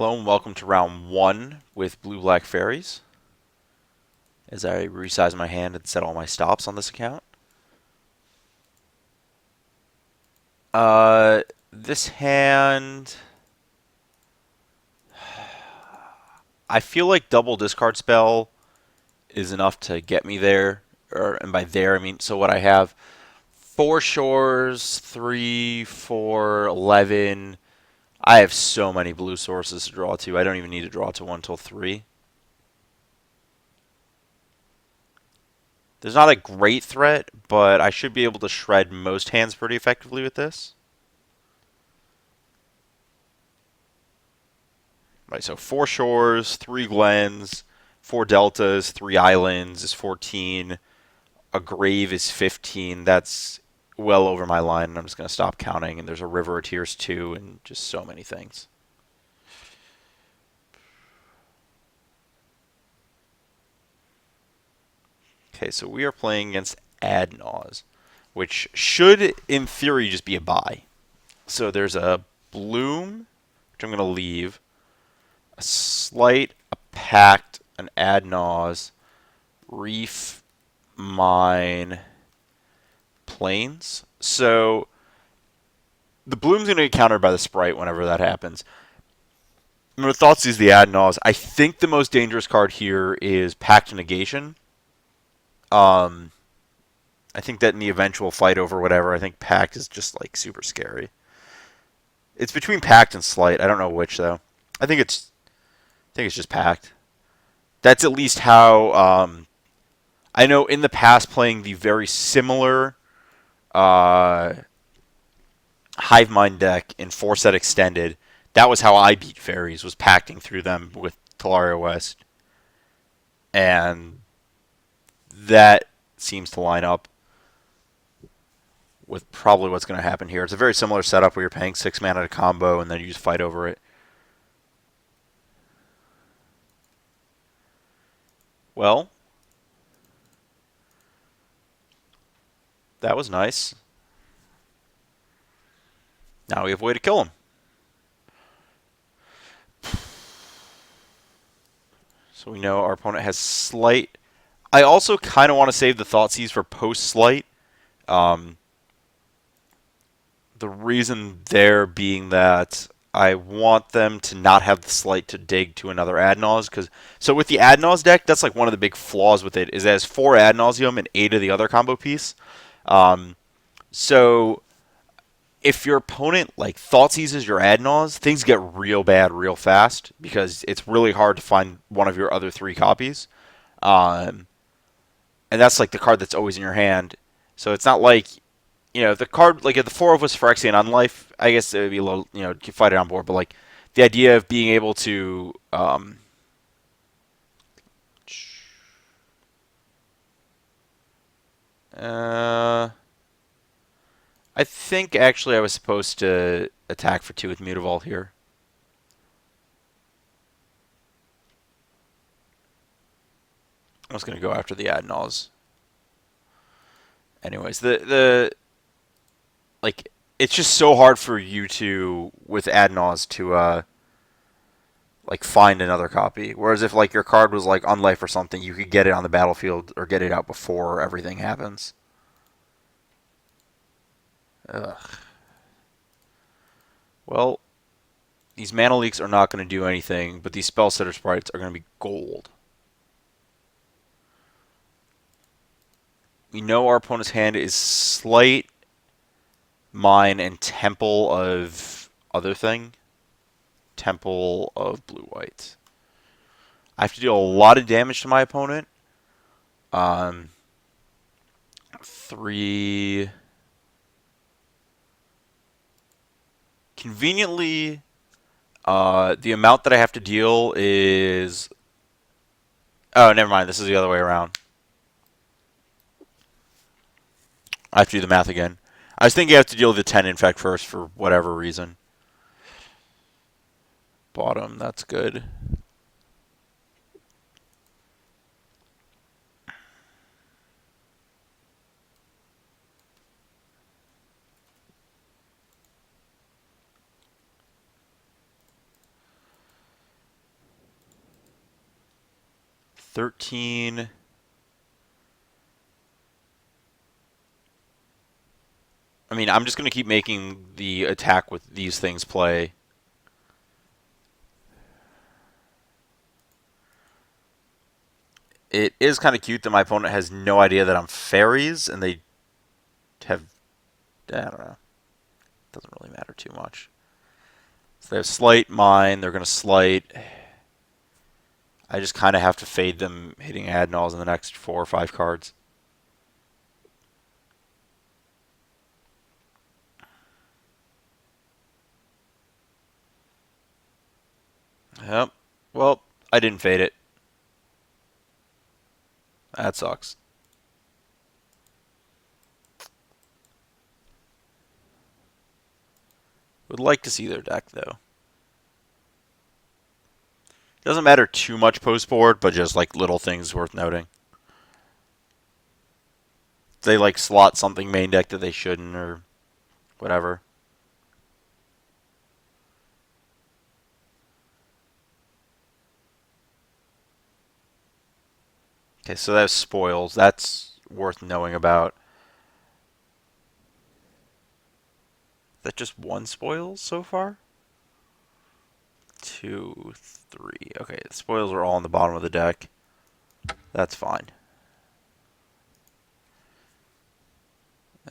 Hello and welcome to round one with blue-black fairies. As I resize my hand and set all my stops on this account. This hand, I feel like double discard spell is enough to get me there. And by there I mean, so what I have, 4 shores, 3, 4, 11. I have so many blue sources to draw to. I don't even need to draw to 1 till 3. There's not a great threat, but I should be able to shred most hands pretty effectively with this. Right, so 4 shores, 3 glens, 4 deltas, 3 islands is 14. A grave is 15. That's well over my line, and I'm just going to stop counting. And there's a river of tears too, and just so many things. Okay, so we are playing against Adnaz, which should, in theory, just be a buy. So there's a bloom, which I'm going to leave, a slight, a pact, an Adnaz, reef, mine, planes. So the bloom's going to get countered by the sprite whenever that happens. My thoughts is the Adnaz. I think the most dangerous card here is Pact Negation. Um, I think that in the eventual fight over whatever, I think Pact is just like super scary. It's between Pact and Slight. I don't know which though. I think it's just Pact. That's at least how I know in the past playing the very similar uh, Hive Mind deck in 4-set extended. That was how I beat Faeries, was packing through them with Talaria West. And that seems to line up with probably what's going to happen here. It's a very similar setup where you're paying 6 mana to combo and then you just fight over it. Well, that was nice. Now we have a way to kill him. So we know our opponent has Slight. I also kind of want to save the Thoughtseize for post-Slight. Um, the reason there being that I want them to not have the Slight to dig to another Ad Naus. So with the Ad Naus deck, that's like one of the big flaws with it, is it has 4 Ad Nauseum and 8 of the other combo piece. Um, so if your opponent like thought seizes your Adnaz, things get real bad real fast because it's really hard to find one of your other 3 copies. Um, and that's like the card that's always in your hand. So it's not like, the card, like if the 4 of us Phyrexian on life, I guess it would be a little, you can fight it on board, but like the idea of being able to, uh, I think actually I was supposed to attack for 2 with Mutavault here. I was going to go after the Adnaz. Anyways, the like it's just so hard for you to with Adnaz to like find another copy. Whereas if like your card was like on life or something, you could get it on the battlefield or get it out before everything happens. Ugh. Well, these mana leaks are not going to do anything, but these spell setter sprites are going to be gold. We know our opponent's hand is Slight, Mine, and Temple of other thing. Temple of blue white. I have to deal a lot of damage to my opponent. 3. Conveniently, the amount that I have to deal is. Oh, never mind. This is the other way around. I have to do the math again. I was thinking I have to deal with the 10 infect first for whatever reason. Bottom, that's good. 13. I mean, I'm just going to keep making the attack with these things play. It is kind of cute that my opponent has no idea that I'm Faeries, and they have. I don't know. It doesn't really matter too much. So they have Slight, mine. They're going to Slight. I just kind of have to fade them hitting Adnals in the next 4 or 5 cards. Yep. Well, I didn't fade it. That sucks. Would like to see their deck, though. Doesn't matter too much post board, but just like little things worth noting. They like slot something main deck that they shouldn't, or whatever. Okay, so that's spoils. That's worth knowing about. Is that just one spoils so far? 2, 3. Okay, the spoils are all on the bottom of the deck. That's fine.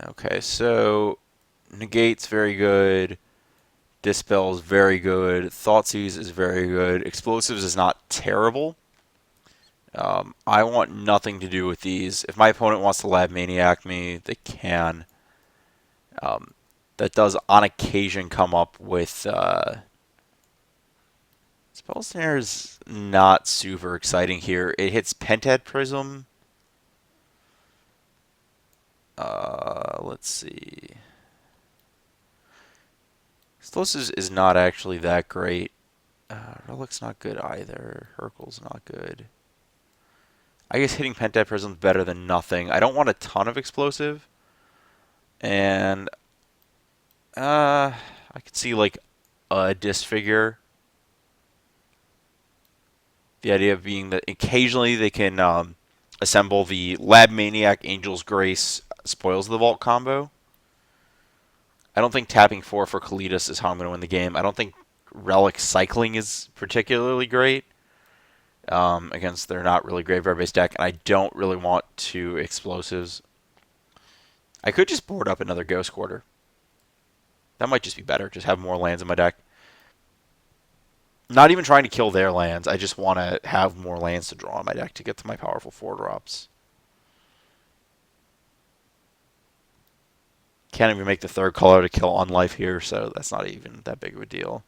Okay, so negate's very good. Dispel's very good. Thoughtseize is very good. Explosives is not terrible. I want nothing to do with these. If my opponent wants to Lab Maniac me, they can. That does on occasion come up with Spell Snare is not super exciting here. It hits Pentad Prism. Let's see. Explosives is not actually that great. Relic's not good either. Hurkyl's not good. I guess hitting Pentad Prism is better than nothing. I don't want a ton of explosive. And I could see like a disfigure. The idea of being that occasionally they can assemble the Lab Maniac Angel's Grace Spoils of the Vault combo. I don't think tapping 4 for Kalidas is how I'm going to win the game. I don't think Relic Cycling is particularly great against their not really graveyard-based deck, and I don't really want 2 explosives. I could just board up another Ghost Quarter. That might just be better. Just have more lands in my deck. Not even trying to kill their lands. I just want to have more lands to draw in my deck to get to my powerful 4-drops. Can't even make the 3rd color to kill on life here, so that's not even that big of a deal.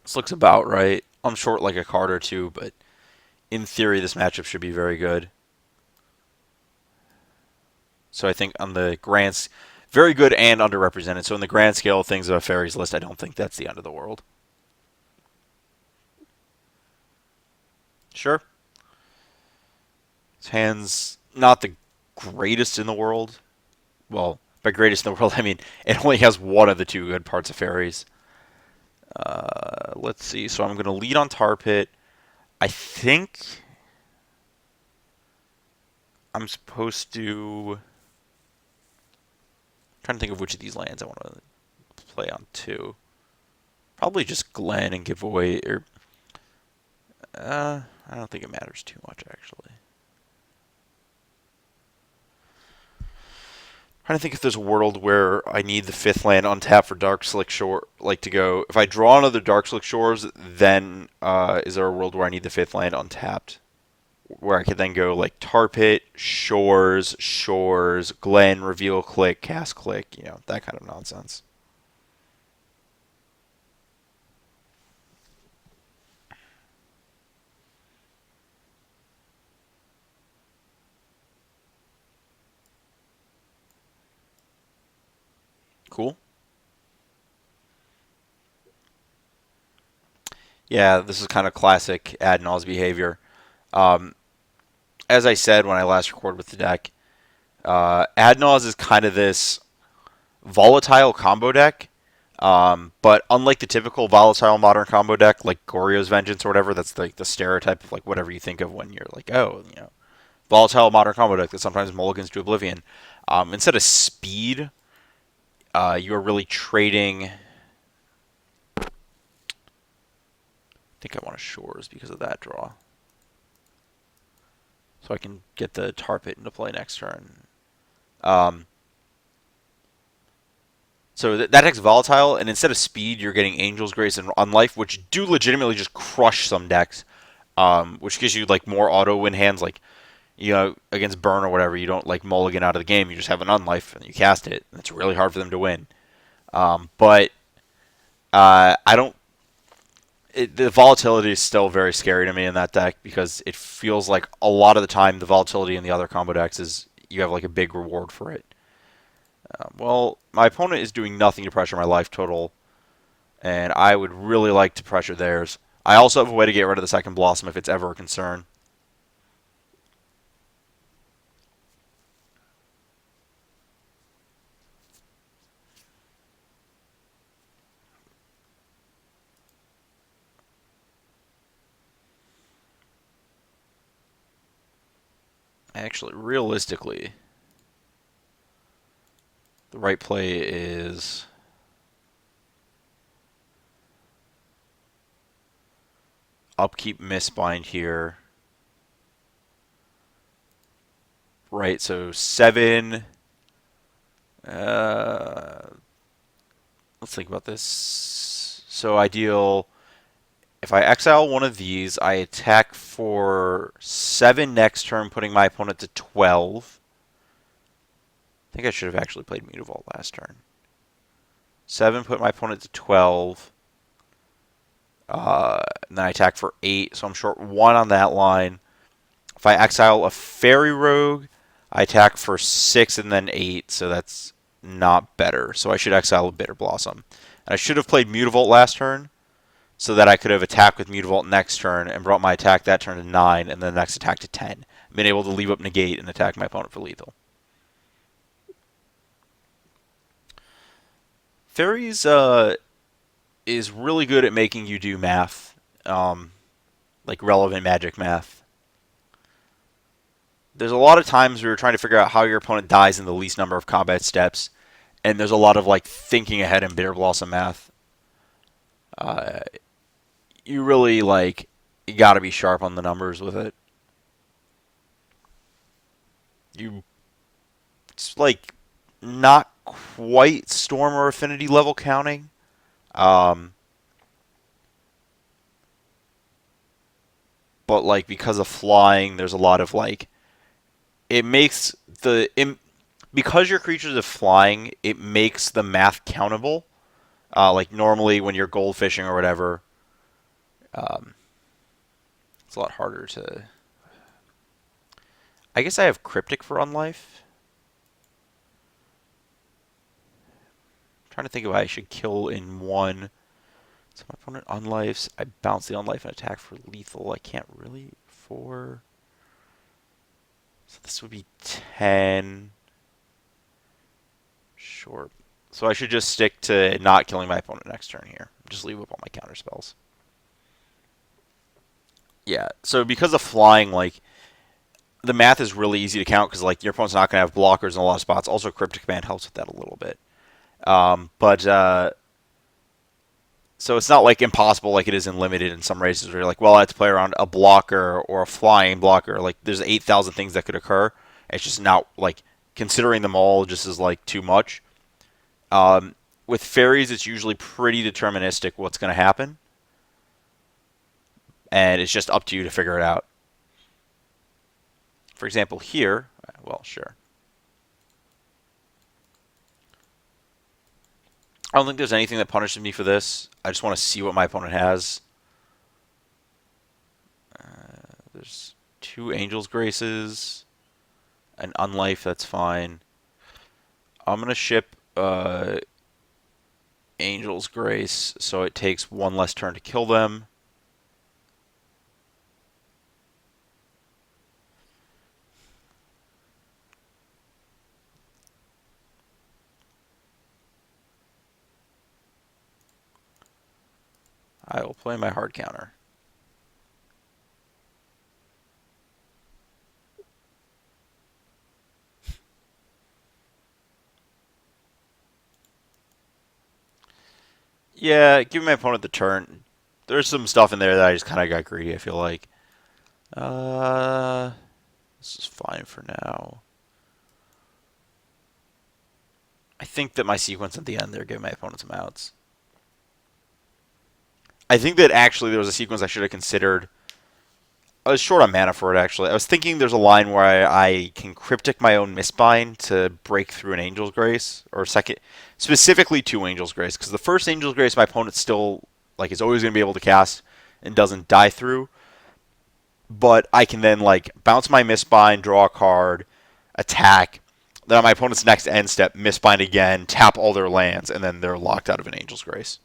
This looks about right. I'm short like a card or 2, but in theory this matchup should be very good. So I think on the grand, very good and underrepresented. So in the grand scale of things of a Faeries list, I don't think that's the end of the world. Sure. His hand's not the greatest in the world. Well, by greatest in the world, I mean it only has one of the 2 good parts of Faeries. Let's see. So I'm going to lead on Tar Pit. I think I'm supposed to. I'm trying to think of which of these lands I want to play on 2. Probably just Glen and give away. Or I don't think it matters too much actually. Trying to think if there's a world where I need the 5th land untapped for Dark Slick Shore, like to go. If I draw another Dark Slick Shores, then is there a world where I need the 5th land untapped, where I could then go like Tar Pit, Shores, Glen, Reveal Click, Cast Click, that kind of nonsense. Cool. Yeah, this is kind of classic Adnals behavior. Um, as I said when I last recorded with the deck, Adnals is kind of this volatile combo deck. But unlike the typical volatile modern combo deck, like Goryo's Vengeance or whatever, that's like the stereotype of like whatever you think of when you're like, oh, volatile modern combo deck that sometimes mulligans to Oblivion. Instead of speed, you are really trading. I think I want a Shores because of that draw, so I can get the Tar Pit into play next turn. Um, so that deck's volatile, and instead of speed, you're getting Angel's Grace and Unlife, which do legitimately just crush some decks. Which gives you like more auto win hands, like against Burn or whatever. You don't like mulligan out of the game. You just have an Unlife and you cast it. And it's really hard for them to win. But I don't. The volatility is still very scary to me in that deck because it feels like a lot of the time the volatility in the other combo decks is you have like a big reward for it. Well, my opponent is doing nothing to pressure my life total, and I would really like to pressure theirs. I also have a way to get rid of the second Blossom if it's ever a concern. Actually, realistically, the right play is upkeep Mistbind here. Right, so 7. Uh, let's think about this. So ideal. If I exile one of these, I attack for 7 next turn, putting my opponent to 12. I think I should have actually played Mutavault last turn. 7, put my opponent to 12. And then I attack for 8, so I'm short 1 on that line. If I exile a Fairy Rogue, I attack for 6 and then 8, so that's not better. So I should exile a Bitter Blossom. And I should have played Mutavault last turn, so that I could have attacked with Mutavault next turn and brought my attack that turn to 9, and then the next attack to 10. Been able to leave up Negate and attack my opponent for lethal. Faeries is really good at making you do math, like relevant Magic math. There's a lot of times where you're trying to figure out how your opponent dies in the least number of combat steps, and there's a lot of like thinking ahead in Bitter Blossom math. Uh, you really you got to be sharp on the numbers with it. You It's like not quite Storm or Affinity level counting. Um, but like because of flying, there's a lot of it makes because your creatures are flying, it makes the math countable. Like normally when you're goldfishing or whatever, um, it's a lot harder to. I guess I have Cryptic for Unlife. I'm trying to think if I should kill in one. So my opponent unlifes. I bounce the unlife and attack for lethal. I can't really. 4. So this would be 10. Sure. So I should just stick to not killing my opponent next turn here. Just leave up all my counter spells. Yeah. So because of flying, the math is really easy to count because your opponent's not going to have blockers in a lot of spots. Also, Cryptic Command helps with that a little bit. But so it's not impossible like it is in limited in some races where you're like, well, I have to play around a blocker or a flying blocker. Like there's 8,000 things that could occur. It's just not considering them all just is too much. Um, with Faeries, it's usually pretty deterministic what's going to happen, and it's just up to you to figure it out. For example, here, well, sure. I don't think there's anything that punishes me for this. I just want to see what my opponent has. There's 2 Angel's Graces, an Unlife, that's fine. I'm going to ship Angel's Grace so it takes 1 less turn to kill them. will play my hard counter. Yeah, give my opponent the turn. There's some stuff in there that I just kind of got greedy, I feel like. Uh, this is fine for now. I think that my sequence at the end there gave my opponent some outs. I think that actually there was a sequence I should have considered. I was short on mana for it, actually. I was thinking there's a line where I can cryptic my own Mistbind to break through an Angel's Grace, or second, specifically two Angel's Grace, because the first Angel's Grace my opponent still like is always going to be able to cast and doesn't die through. But I can then like bounce my Mistbind, draw a card, attack. Then on my opponent's next end step, Mistbind again, tap all their lands, and then they're locked out of an Angel's Grace.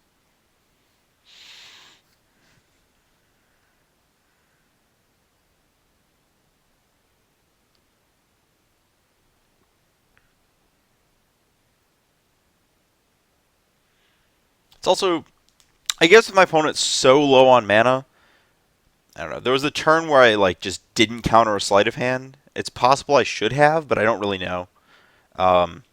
It's also, I guess, if my opponent's so low on mana, I don't know. There was a turn where I like just didn't counter a sleight of hand. It's possible I should have, but I don't really know. Um,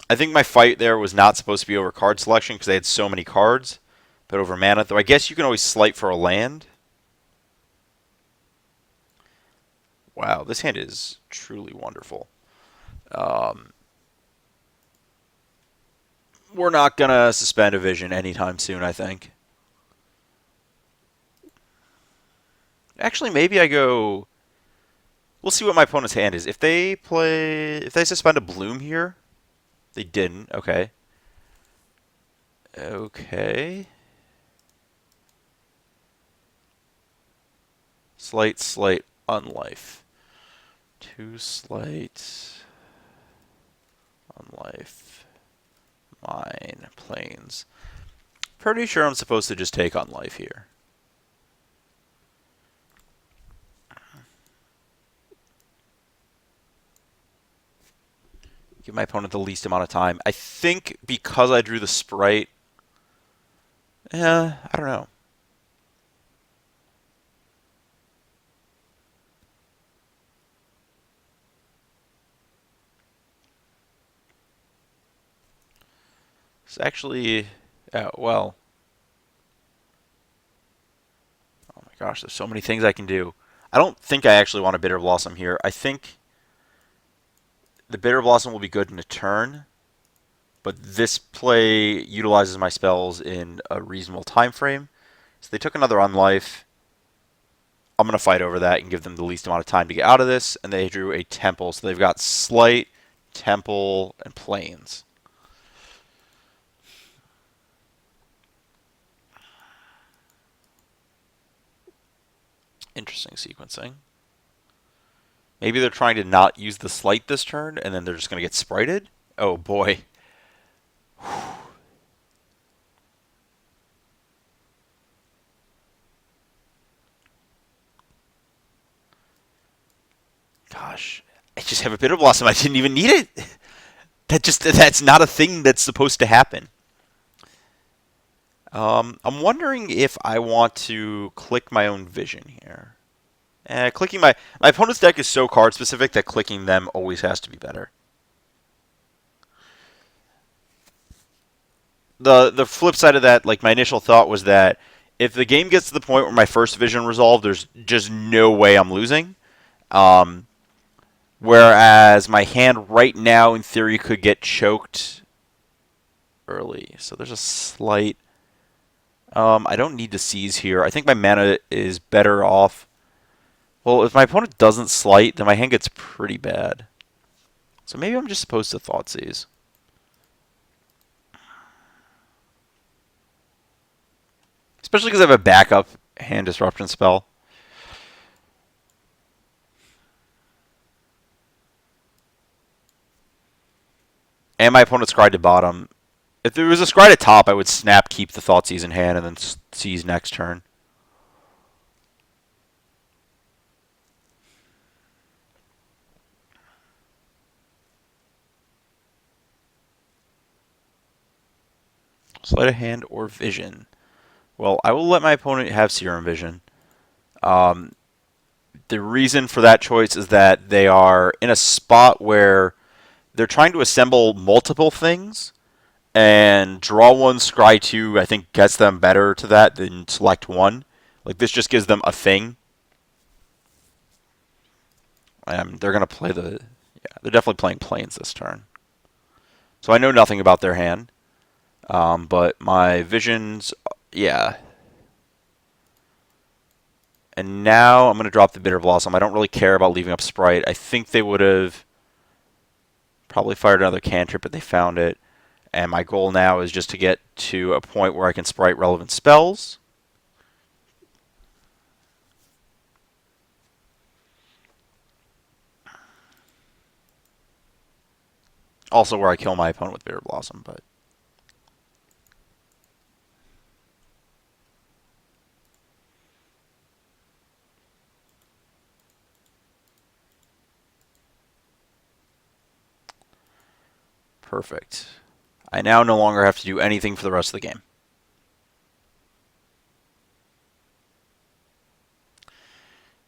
I think my fight there was not supposed to be over card selection because they had so many cards, but over mana. Though I guess you can always slight for a land. Wow, this hand is truly wonderful. Um, we're not gonna suspend a vision anytime soon, I think. Actually, maybe I go. We'll see what my opponent's hand is. If they suspend a bloom here, they didn't. Okay. Okay. Slight, slight, unlife. Two slight, unlife. Mine, planes. Pretty sure I'm supposed to just take unlife here. Give my opponent the least amount of time. I think because I drew the sprite. I don't know. It's actually. Well. Oh my gosh, there's so many things I can do. I don't think I actually want a Bitter Blossom here. I think the Bitter Blossom will be good in a turn, but this play utilizes my spells in a reasonable time frame. So they took another unlife. I'm going to fight over that and give them the least amount of time to get out of this. And they drew a Temple. So they've got Slight, Temple, and Plains. Interesting sequencing. Maybe they're trying to not use the Slight this turn, and then they're just going to get sprited? Oh, boy. Gosh. I just have a Bitter Blossom. I didn't even need it. That's not a thing that's supposed to happen. I'm wondering if I want to click my own vision here. Clicking my opponent's deck is so card specific that clicking them always has to be better. The flip side of that, like my initial thought was that if the game gets to the point where my first vision resolved, there's just no way I'm losing. Um, Whereas my hand right now, in theory, could get choked early. So there's a slight. I don't need to seize here. I think my mana is better off. Well, if my opponent doesn't slight, then my hand gets pretty bad. So maybe I'm just supposed to thought seize. Especially because I have a backup hand disruption spell. And my opponent's scryed to bottom. If there was a scry to top, I would snap, keep the Thoughtseize in hand, and then seize next turn. Sleight of hand or vision. Well, I will let my opponent have serum vision. Um, the reason for that choice is that they are in a spot where they're trying to assemble multiple things, and draw one, scry two, I think gets them better to that than select one. Like, this just gives them a thing. They're going to play the... Yeah, they're definitely playing planes this turn. So I know nothing about their hand. But my visions... Yeah. And now I'm going to drop the Bitter Blossom. I don't really care about leaving up Sprite. I think they would have probably fired another cantrip, but they found it. And my goal now is just to get to a point where I can Sprite relevant spells. Also where I kill my opponent with Bitter Blossom, but... Perfect. I now no longer have to do anything for the rest of the game.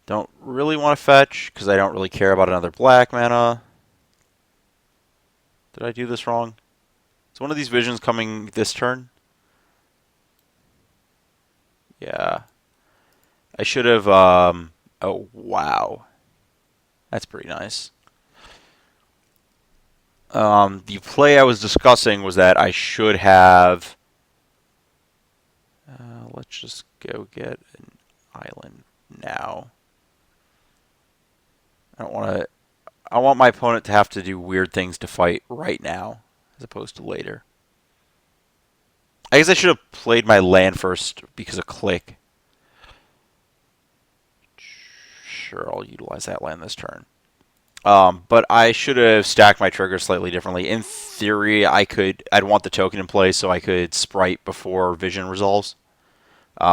Don't really want to fetch, because I don't really care about another black mana. Did I do this wrong? Is one of these visions coming this turn? Yeah. I should have, oh, wow. That's pretty nice. The play I was discussing was that I should have... let's just go get an island now. I don't want to... I want my opponent to have to do weird things to fight right now, as opposed to later. I guess I should have played my land first because of click. Sure, I'll utilize that land this turn. But I should have stacked my triggers slightly differently. In theory, I'd want the token in play so I could Sprite before Vision resolves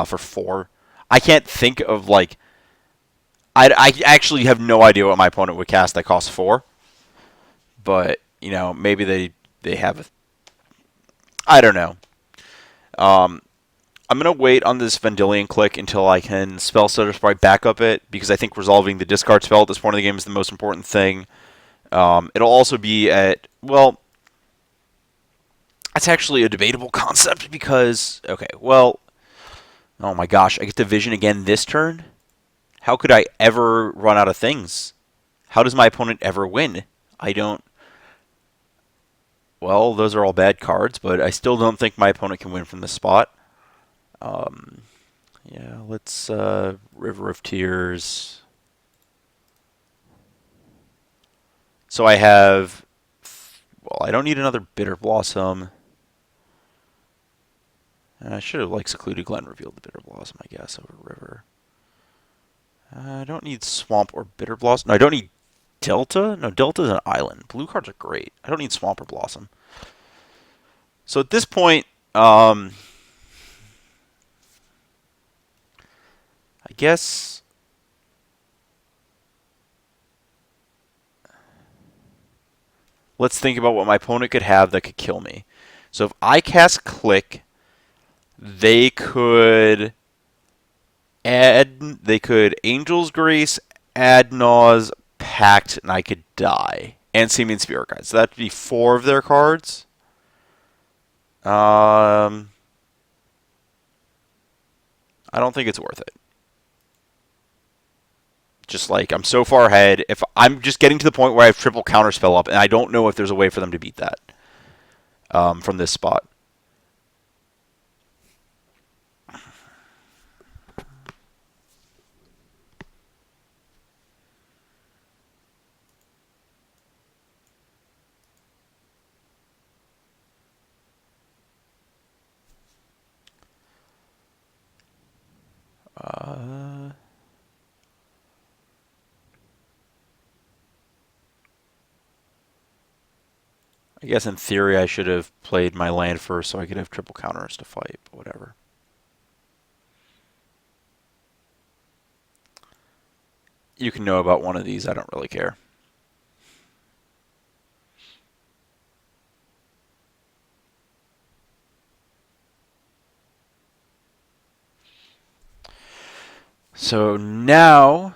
for 4. I can't think of, like... I actually have no idea what my opponent would cast that costs 4. But, you know, maybe they have... I don't know. I'm going to wait on this Vendilion click until I can spell Stutter Sprite back up it, because I think resolving the discard spell at this point of the game is the most important thing. It'll also be at, well, that's actually a debatable concept because, okay, well, oh my gosh, I get to Vision again this turn? How could I ever run out of things? How does my opponent ever win? I don't... Well, those are all bad cards, but I still don't think my opponent can win from this spot. Yeah, let's River of Tears. So I have... Well, I don't need another Bitter Blossom. I should have, like, Secluded Glen revealed the Bitter Blossom, I guess, over River. I don't need Swamp or Bitter Blossom. No, I don't need Delta. No, Delta's an island. Blue cards are great. I don't need Swamp or Blossom. So at this point, I guess... Let's think about what my opponent could have that could kill me. So if I cast Click, they could Angel's Grace, add Naws, Pact, and I could die. And Simian Spirit Guide. So that'd be 4 of their cards. I don't think it's worth it. Just like, I'm so far ahead. If I'm just getting to the point where I have triple counterspell up, and I don't know if there's a way for them to beat that from this spot. I guess in theory I should have played my land first so I could have triple counters to fight, but whatever. You can know about one of these, I don't really care. So now,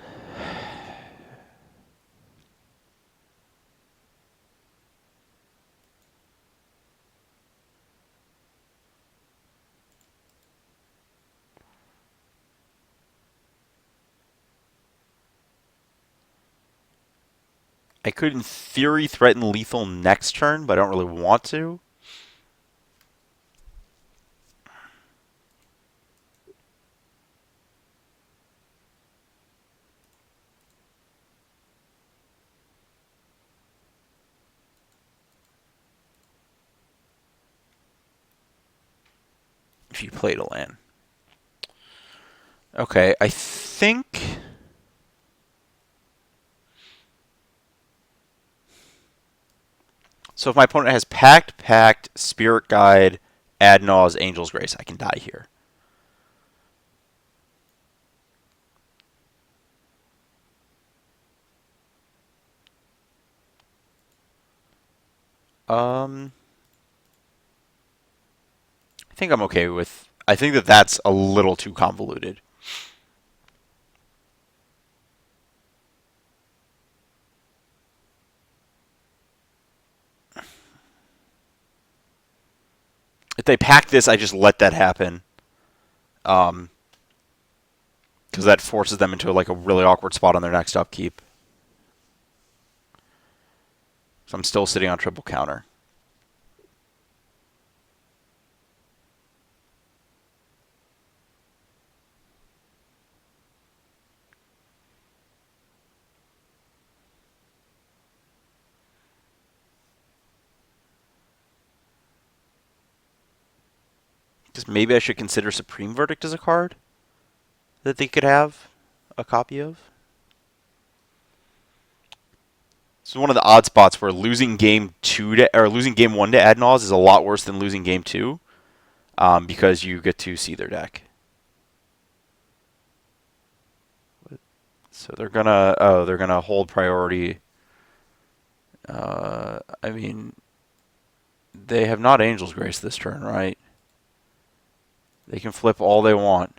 I could, in theory, threaten lethal next turn, but I don't really want to. If you played a land. Okay, I think. So if my opponent has Pact, Spirit Guide, Adnaw's, Angel's Grace, I can die here. Um, I think I'm okay with. I think that that's a little too convoluted. If they pack this, I just let that happen. Um, because that forces them into like a really awkward spot on their next upkeep. So I'm still sitting on triple counter. Because maybe I should consider Supreme Verdict as a card that they could have a copy of. This is one of the odd spots where losing game two to, or losing game one to Adnals is a lot worse than losing game two, because you get to see their deck. So they're gonna hold priority. I mean, they have not Angel's Grace this turn, right? They can flip all they want.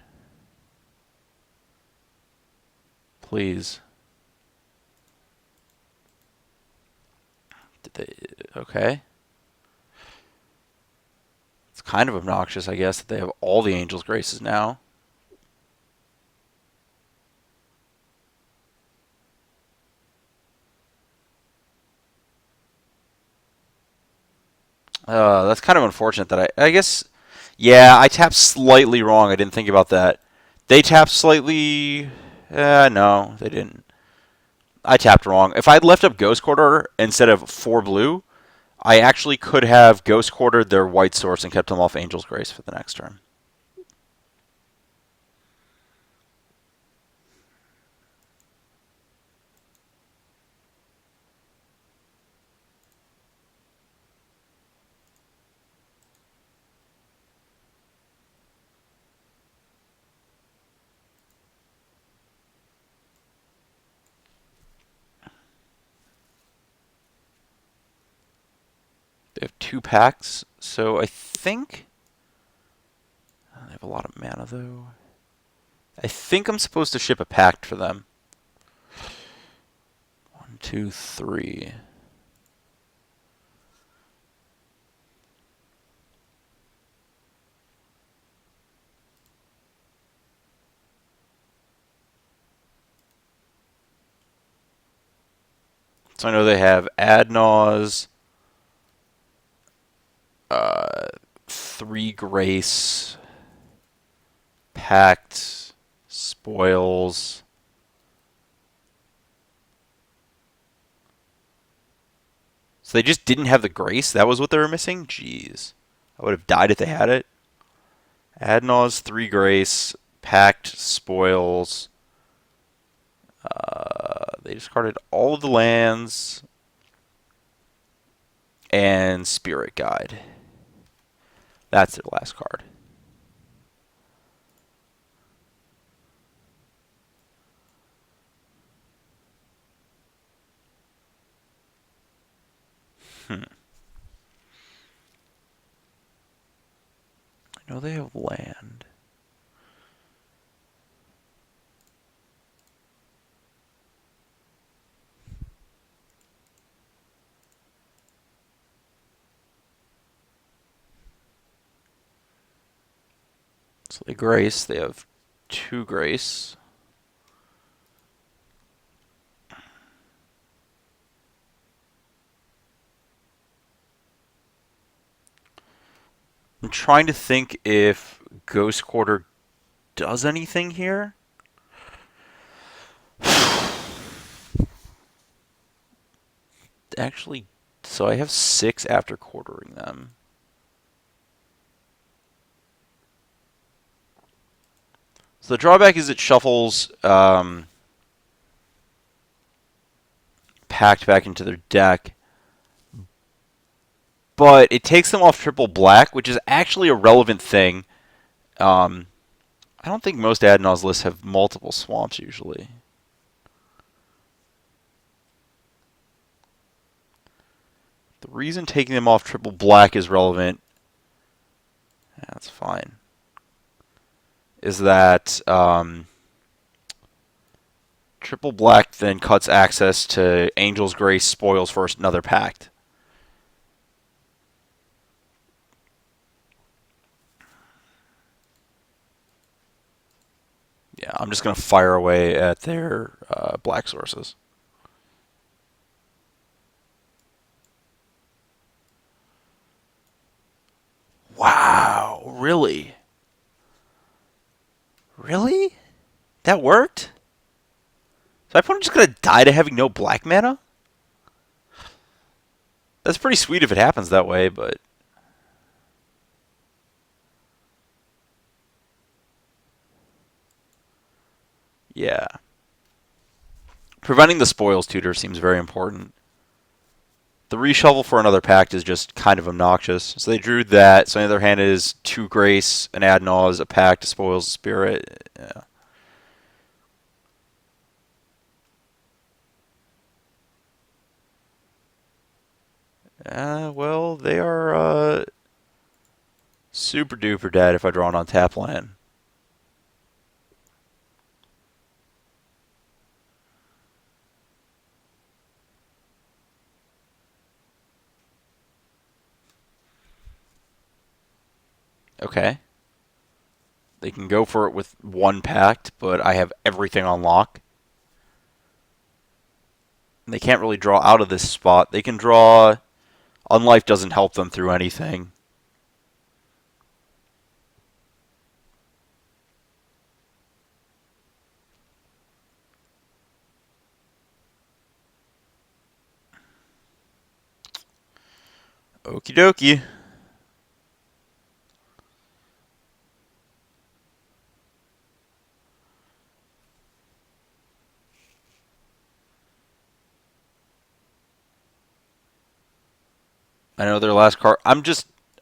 Please. Did they? Okay. It's kind of obnoxious, I guess, that they have all the Angel's Graces now. That's kind of unfortunate that I guess, yeah, I tapped slightly wrong. I didn't think about that. They tapped slightly. No, they didn't. I tapped wrong. If I'd left up Ghost Quarter instead of 4 blue, I actually could have Ghost Quartered their white source and kept them off Angel's Grace for the next turn. They have 2 packs, so I think they have a lot of mana though. I think I'm supposed to ship a pact for them. 1, 2, 3. So I know they have Adnaw's, 3 Grace, Pact, Spoils. So they just didn't have the Grace? That was what they were missing? Jeez. I would have died if they had it. Adnaw's 3 Grace, Pact, Spoils. They discarded all of the lands and Spirit Guide. That's their last card. I know they have land. So they grace. They have 2 grace. I'm trying to think if Ghost Quarter does anything here. Actually, so I have 6 after quartering them. So the drawback is it shuffles Pact back into their deck, but it takes them off triple black, which is actually a relevant thing. Um, I don't think most Adnaz lists have multiple swamps usually. The reason taking them off triple black is relevant, that's fine, is that triple black then cuts access to Angel's Grace, Spoils first, another Pact. Yeah, I'm just going to fire away at their black sources. Wow, really? Really? That worked? So my opponent just going to die to having no black mana? That's pretty sweet if it happens that way, but... yeah. Preventing the spoils tutor seems very important. The reshuffle for another pact is just kind of obnoxious. So they drew that. So on the other hand is 2 grace, an ad naus, a pact, a spoils, a spirit. Yeah. Well, they are super duper dead if I draw an untap land. Okay. They can go for it with 1 pact, but I have everything on lock. They can't really draw out of this spot. They can draw... Unlife doesn't help them through anything. Okie dokie. I know their last card... I'm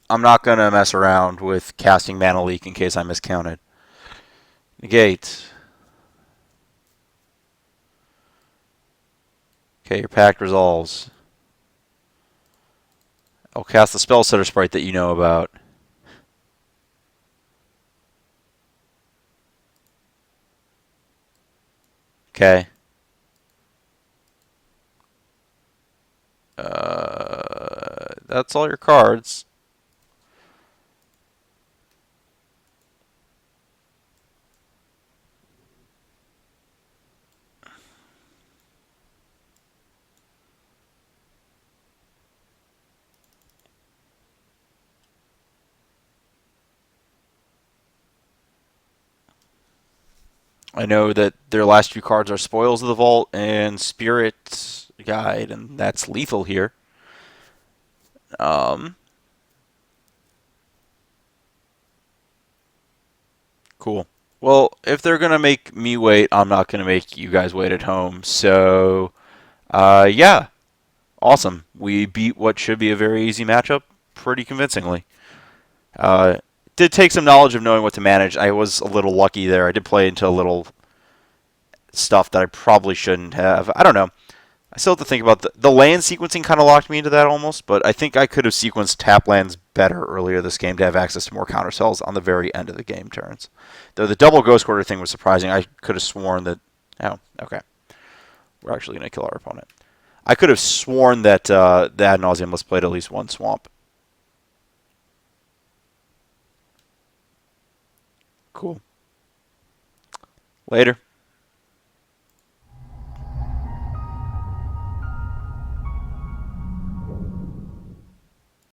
not going to mess around with casting Mana Leak in case I miscounted. Negate. Okay, your pact resolves. I'll cast the Spell Setter sprite that you know about. Okay. That's all your cards. I know that their last 2 cards are Spoils of the Vault and Spirit Guide, and that's lethal here. Cool. Well, if they're going to make me wait, I'm not going to make you guys wait at home. So, yeah. Awesome. We beat what should be a very easy matchup pretty convincingly. Did take some knowledge of knowing what to manage. I was a little lucky there. I did play into a little stuff that I probably shouldn't have. I don't know. I still have to think about the land sequencing kind of locked me into that almost, but I think I could have sequenced tap lands better earlier this game to have access to more counter spells on the very end of the game turns. Though the double Ghost Quarter thing was surprising. I could have sworn that... oh, okay. We're actually going to kill our opponent. I could have sworn that the Ad Nauseam was played at least 1 swamp. Cool. Later.